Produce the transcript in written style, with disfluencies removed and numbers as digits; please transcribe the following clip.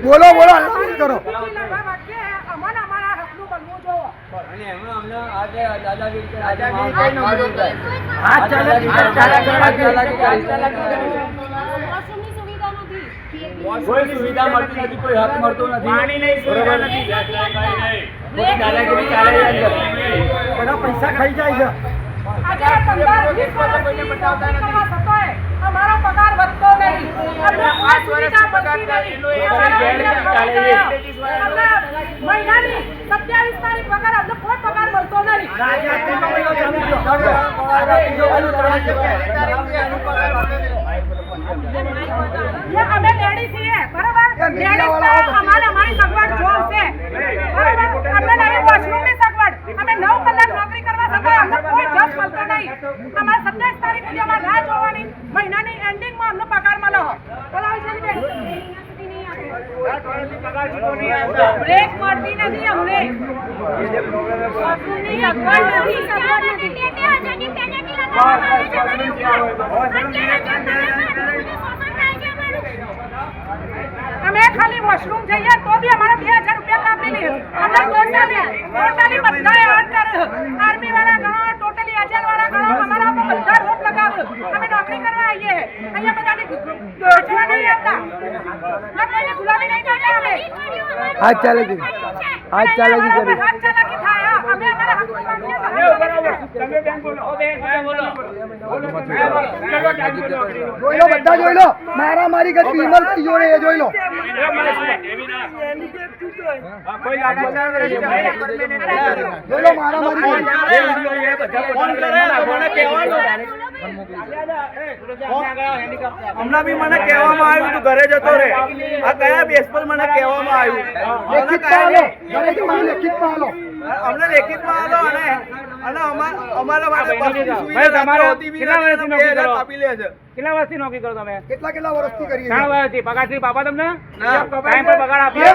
બોલો બોલો કરો કોઈ સુવિધા મળતી નથી, કોઈ હક મળતો નથી, પાણી નહીં, સુવિધા નથી, દાદાગીરી ચાલે છે, બધા પૈસા ખાઈ જાય છે. અમારો પગાર વધતો નહીં, મહિનાની 27 તારીખ વગર અમને કોઈ પગાર મળતો નહીં. અમે લેડી છીએ બરાબર, અમારી સગવડ જોશે બરાબર, અમને નહીં વોશરૂમની સગવડ, અમે 9 કલાક નોકરી કરવા છતાં અમને કોઈ જોબ મળતો નહીં. અમારે 27 તારીખ સુધી અમારે રાહ જોવાની, મહિનાની એન્ડિંગમાં અમને પગાર મળે. બ્રેક મળતી નથી અમને, અમે ખાલી વોશરૂમ જઈએ તો બી અમારે 2000 રૂપિયા કાપી લે. અમને ટોટલી બધા અંડર આર્મી વાળા ગણો, ટોટલી એજન્ટ વાળા ગણો, અમારા ઉપર બધા રોપ લગાવે. અમે નોકરી કરવા આવીએ, અહીંયા બધાની ગોઠવા નહીં આવતા, કોઈને ગુલામી નહીં કરતા. અમે હાથ ચાલાકી હાથ ચાલાકી થાય. અમે અમારા હક માંગીએ તમે બેન બોલો, જોઈ લો, બધા જોઈ લો, મારા મારી ગત વિમલ થઈ જોડે એ જોઈ લો. કોઈ લાગતા જોઈ લો, મારા મારી હમણાં બી મને કહેવામાં આવ્યું તું ઘરે જતો રે. આ કયા બેસ પર મને કહેવામાં આવ્યું? અમને લેખિતમાં આલો અને અમારા માટે બસની સુવિધા હોતી બી નથી. 2000 કાપી લે છે. કેટલા વર્ષથી નોકરી કરો તમે? કેટલા વર્ષથી કરીએ? 3 વર્ષથી. પગાર થી બાપા તમને ટાઈમ પર પગાર આપીએ?